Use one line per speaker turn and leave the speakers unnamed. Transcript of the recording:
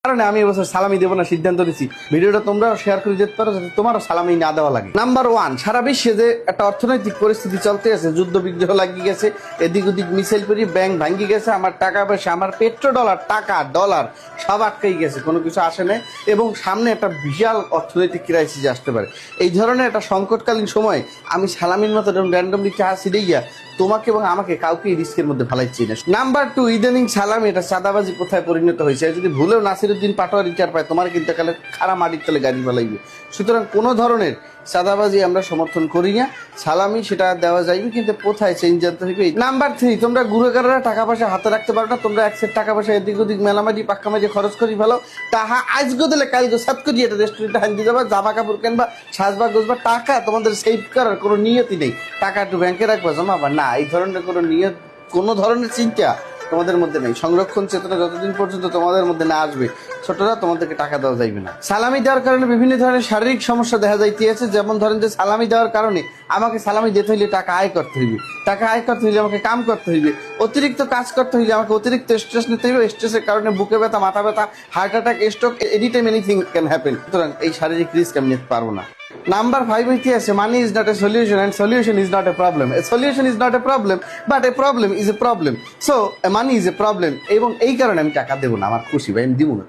কারণে আমি এবছর সালামি দেবো না সিদ্ধান্ত নিচ্ছি। ভিডিওটা তোমরাও শেয়ার করে যেতে পারো যাতে তোমারও সালামি না দেওয়া লাগে। নাম্বার 1, সারা বিশ্বে যে একটা অর্থনৈতিক পরিস্থিতি চলতে আছে, যুদ্ধ বিগ্রহ লাগিয়ে গেছে, এদিক ওদিক মিসাইল করি ব্যাংক ভাঙ্গি গেছে, আমার টাকা পয়সা, আমার পেট্রো ডলার, টাকা ডলার সব আটকেই গেছে, কোনো কিছু আসে নাই এবং সামনে একটা বিশাল অর্থনৈতিক ক্রাইসিস আসতে পারে। এই ধরনের একটা সংকটকালীন সময় আমি সালামির মতো র্যান্ডমলি হাসি দিয়ে তোমাকে এবং আমাকে কাউকে রিস্কের মধ্যে ফেলাইছি না। নাম্বার 2, ইদানিং সালামি এটা চাঁদাবাজি কোথায় পরিণত হয়েছে। যদি ভুলেও নাসিরুদ্দিন পাটোয়ারি রিটার পায়, তোমার কিন্তু কালে খারা মাটির তলে গাড়ি ফেলাইবে। সুতরাং কোনো ধরনের চাঁদাবাজি আমরা সমর্থন করি না। সালামি সেটা দেওয়া যাইবে, কিন্তু কোথায় চেঞ্জ জানতে হবে। নাম্বার 3, তোমরা গুড়েগাররা টাকা পয়সা হাতে রাখতে পারো না। তোমরা একসেট টাকা পয়সা এদিক ওদিক মেলামাটি পাক্কা মাঝে খরচ করি ফেলো, তাহা আজগো দিলে কালগো সাত করি এটা রেস্টুরেন্টে হান্দি যাবা, জামা কাপড় কেনবা, সাজবা গোজবা, টাকা তোমাদের সেভ করার কোনো নিয়তি নেই। টাকা একটু ব্যাংকে রাখবা, জমাবা না, এই ধরনের কোনো নিয়ত, কোনো ধরনের চিন্তা তোমাদের মধ্যে নেই। সংরক্ষণ চেতনা যতদিন পর্যন্ত তোমাদের মধ্যে না আসবে, ছোটরা তোমাদেরকে টাকা দেওয়া যাইবে না। সালামি দেওয়ার কারণে বিভিন্ন ধরনের শারীরিক সমস্যা দেখা যাইতেছে। যেমন ধরেন যে সালামি দেওয়ার কারণে আমাকে সালামি দিতে হইলে টাকা আয় করতে হইবে, টাকা আয় করতে হইলে আমাকে কাম করতে হইবে, অতিরিক্ত কাজ করতে হইলে আমাকে অতিরিক্ত স্ট্রেস নিতে হইবে। স্ট্রেসের কারণে বুকে ব্যথা, মাথা ব্যথা, heart attack, stroke, any time anything can happen. সুতরাং এই শারীরিক রিস্ক আমি নিতে পারবো না। নাম্বার 5 হইতে আছে money is not a solution and solution is not a problem. A solution is not a problem but A problem is a problem. So money is a problem, এবং এই কারণে আমি টাকা দেবো না। আমার খুশি ভাই, আমি দিব না।